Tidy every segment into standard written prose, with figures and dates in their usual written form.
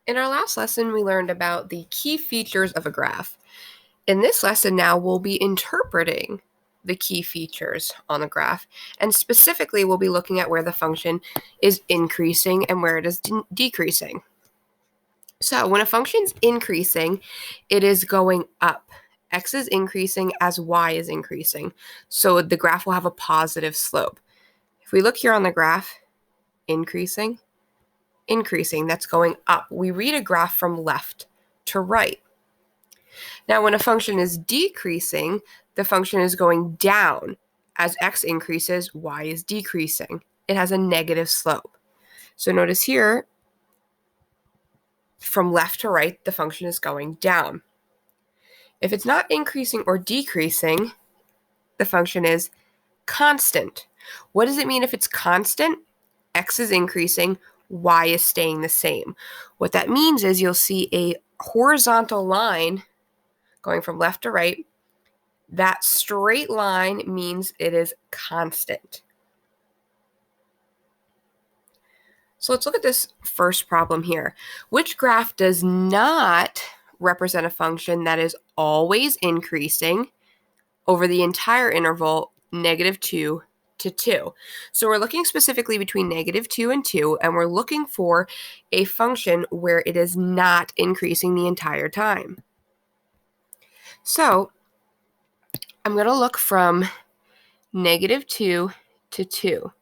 In our last lesson, we learned about the key features of a graph. In this lesson now, we'll be interpreting the key features on the graph, and specifically we'll be looking at where the function is increasing and where it is decreasing. So when a function's increasing, it is going up. X is increasing as Y is increasing. So the graph will have a positive slope. If we look here on the graph, increasing, that's going up. We read a graph from left to right. Now, when a function is decreasing, the function is going down. As x increases, y is decreasing. It has a negative slope. So notice here, from left to right, the function is going down. If it's not increasing or decreasing, the function is constant. What does it mean if it's constant? X is increasing, y is staying the same. What that means is you'll see a horizontal line going from left to right. That straight line means it is constant. So let's look at this first problem here. Which graph does not represent a function that is always increasing over the entire interval -2 to 2? So we're looking specifically between -2 and 2, and we're looking for a function where it is not increasing the entire time. So I'm going to look from -2 to 2.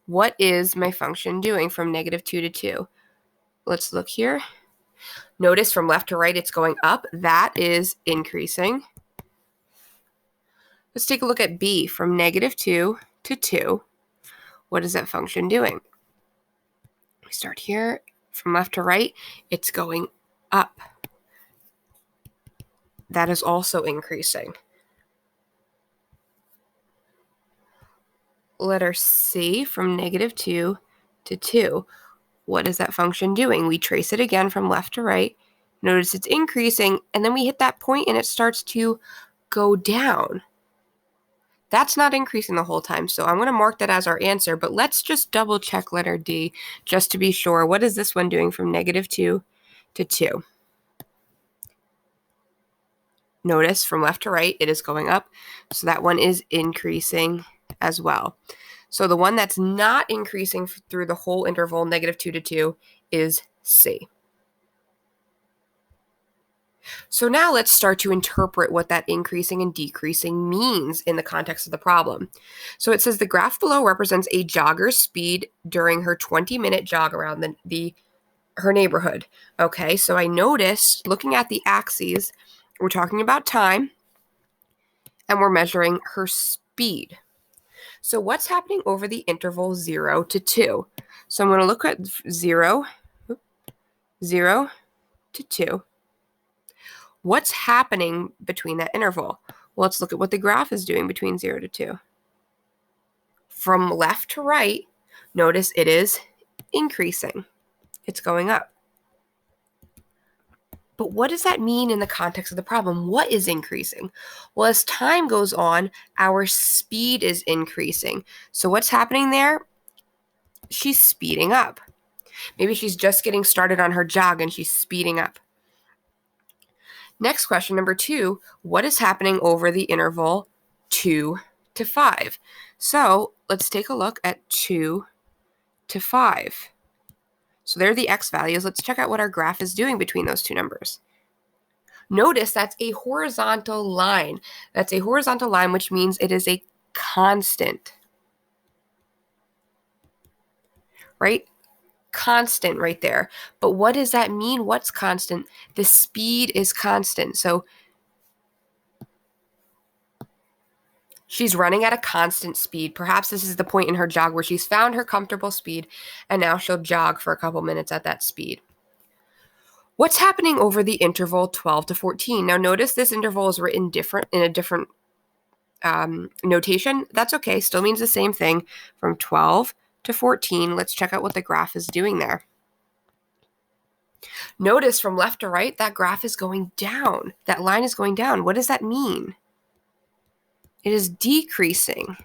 What is my function doing from -2 to 2? Let's look here. Notice from left to right, it's going up. That is increasing. Let's take a look at B from -2 to 2. What is that function doing? We start here. From left to right, it's going up. That is also increasing. Letter C from -2 to 2. What is that function doing? We trace it again from left to right. Notice it's increasing, and then we hit that point and it starts to go down. That's not increasing the whole time, so I'm going to mark that as our answer, but let's just double check letter D just to be sure. What is this one doing from -2 to 2? Notice from left to right, it is going up, so that one is increasing as well. So the one that's not increasing through the whole interval, -2 to 2, is C. So now let's start to interpret what that increasing and decreasing means in the context of the problem. So it says the graph below represents a jogger's speed during her 20-minute jog around her neighborhood. Okay, so I noticed, looking at the axes, we're talking about time, and we're measuring her speed. So what's happening over the interval 0 to 2? So I'm going to look at 0 to 2. What's happening between that interval? Well, let's look at what the graph is doing between 0 to 2. From left to right, notice it is increasing. It's going up. But what does that mean in the context of the problem? What is increasing? Well, as time goes on, our speed is increasing. So what's happening there? She's speeding up. Maybe she's just getting started on her jog and she's speeding up. Next question, number 2, what is happening over the interval 2 to 5? So let's take a look at 2 to 5. So there are the x values. Let's check out what our graph is doing between those two numbers. Notice that's a horizontal line. That's a horizontal line, which means it is a constant. Right? Constant right there. But what does that mean? What's constant? The speed is constant. So she's running at a constant speed. Perhaps this is the point in her jog where she's found her comfortable speed, and now she'll jog for a couple minutes at that speed. What's happening over the interval 12 to 14? Now notice this interval is written in a different notation. That's okay. Still means the same thing. From 12 to 14, let's check out what the graph is doing there. Notice from left to right, that graph is going down. That line is going down. What does that mean? It is decreasing.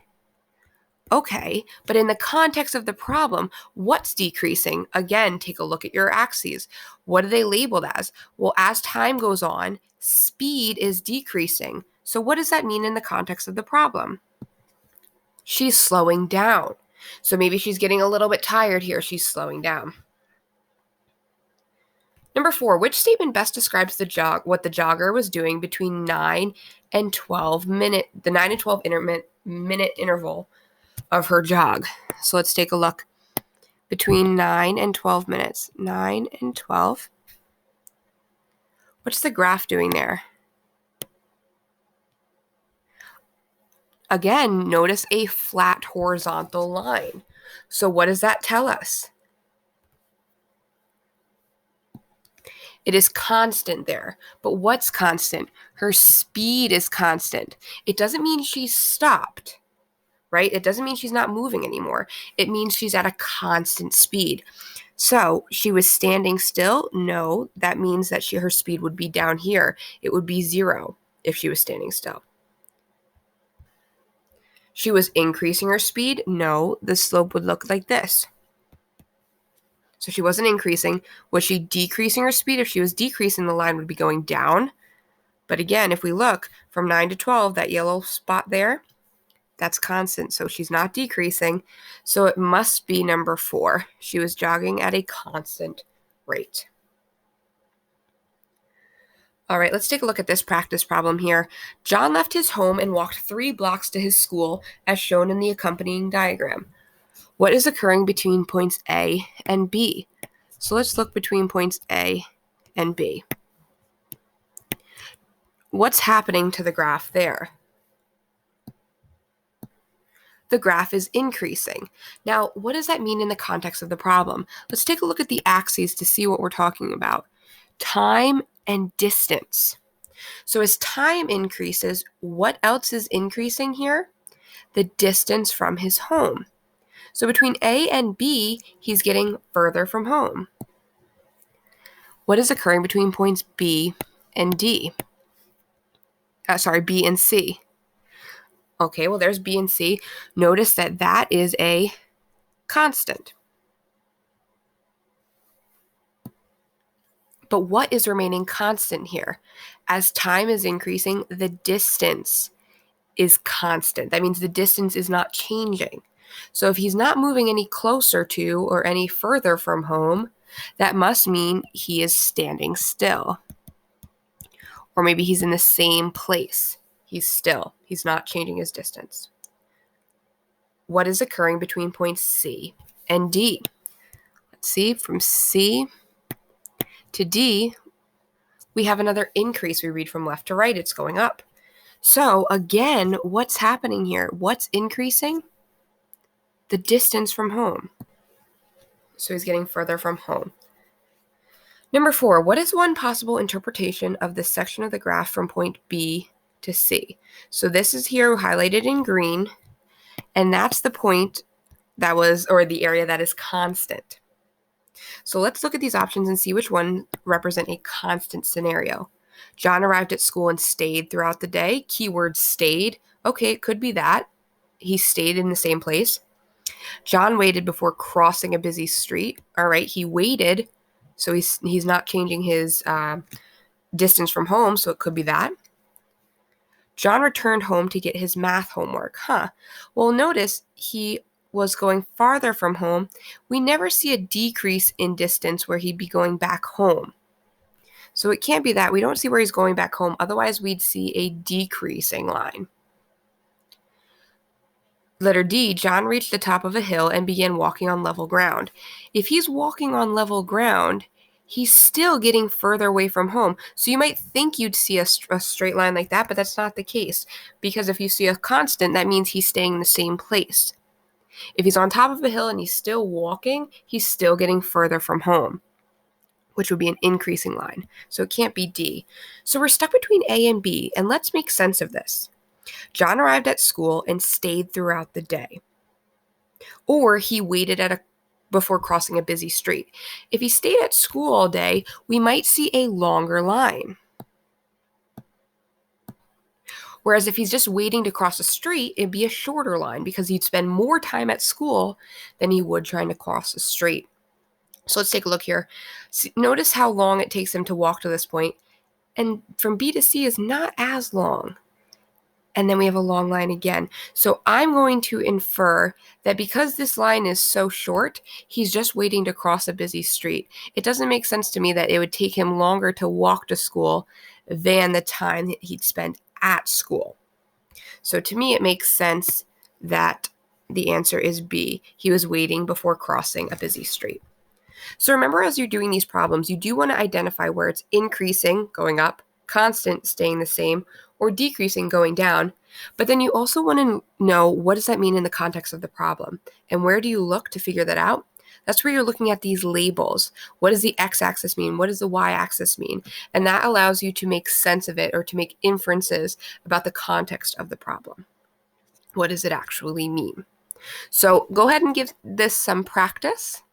Okay, but in the context of the problem, what's decreasing? Again, take a look at your axes. What are they labeled as? Well, as time goes on, speed is decreasing. So what does that mean in the context of the problem? She's slowing down. So maybe she's getting a little bit tired here. She's slowing down. Number 4, which statement best describes what the jogger was doing between 9 and 12 minute, the 9 and 12 minute interval of her jog? So let's take a look. Between 9 and 12 minutes. 9 and 12. What's the graph doing there? Again, notice a flat horizontal line. So what does that tell us? It is constant there. But what's constant? Her speed is constant. It doesn't mean she's stopped, right? It doesn't mean she's not moving anymore. It means she's at a constant speed. So she was standing still? No, that means that her speed would be down here. It would be 0 if she was standing still. She was increasing her speed? No, the slope would look like this. So she wasn't increasing. Was she decreasing her speed? If she was decreasing, the line would be going down. But again, if we look from 9 to 12, that yellow spot there, that's constant. So she's not decreasing. So it must be number 4. She was jogging at a constant rate. All right, let's take a look at this practice problem here. John left his home and walked 3 blocks to his school, as shown in the accompanying diagram. What is occurring between points A and B? So let's look between points A and B. What's happening to the graph there? The graph is increasing. Now, what does that mean in the context of the problem? Let's take a look at the axes to see what we're talking about. Time and distance. So as time increases, what else is increasing here? The distance from his home. So between A and B, he's getting further from home. What is occurring between points B and D? B and C. Okay, well, there's B and C. Notice that that is a constant. But what is remaining constant here? As time is increasing, the distance is constant. That means the distance is not changing. So if he's not moving any closer to or any further from home, that must mean he is standing still. Or maybe he's in the same place. He's still. He's not changing his distance. What is occurring between points C and D? Let's see, from C to D, we have another increase. We read from left to right. It's going up. So again, what's happening here? What's increasing? The distance from home. So he's getting further from home. Number 4, what is one possible interpretation of this section of the graph from point B to C? So this is here highlighted in green, and that's the point that was, or the area that is constant. So let's look at these options and see which one represent a constant scenario. John arrived at school and stayed throughout the day. Keyword stayed. Okay, it could be that. He stayed in the same place. John waited before crossing a busy street. All right, he waited, so he's not changing his distance from home, so it could be that. John returned home to get his math homework. Well, notice he was going farther from home. We never see a decrease in distance where he'd be going back home. So it can't be that. We don't see where he's going back home. Otherwise, we'd see a decreasing line. Letter D, John reached the top of a hill and began walking on level ground. If he's walking on level ground, he's still getting further away from home. So you might think you'd see a straight line like that, but that's not the case. Because if you see a constant, that means he's staying in the same place. If he's on top of a hill and he's still walking, he's still getting further from home, which would be an increasing line. So it can't be D. So we're stuck between A and B, and let's make sense of this. John arrived at school and stayed throughout the day. Or he waited before crossing a busy street. If he stayed at school all day, we might see a longer line. Whereas if he's just waiting to cross the street, it'd be a shorter line because he'd spend more time at school than he would trying to cross the street. So let's take a look here. Notice how long it takes him to walk to this point, and from B to C is not as long. And then we have a long line again. So I'm going to infer that because this line is so short, he's just waiting to cross a busy street. It doesn't make sense to me that it would take him longer to walk to school than the time that he'd spend at school. So to me, it makes sense that the answer is B. He was waiting before crossing a busy street. So remember, as you're doing these problems, you do want to identify where it's increasing, going up, constant, staying the same, or decreasing, going down. But then you also want to know, what does that mean in the context of the problem? And where do you look to figure that out? That's where you're looking at these labels. What does the x-axis mean? What does the y-axis mean? And that allows you to make sense of it or to make inferences about the context of the problem. What does it actually mean? So go ahead and give this some practice.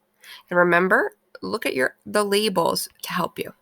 And remember, look at the labels to help you.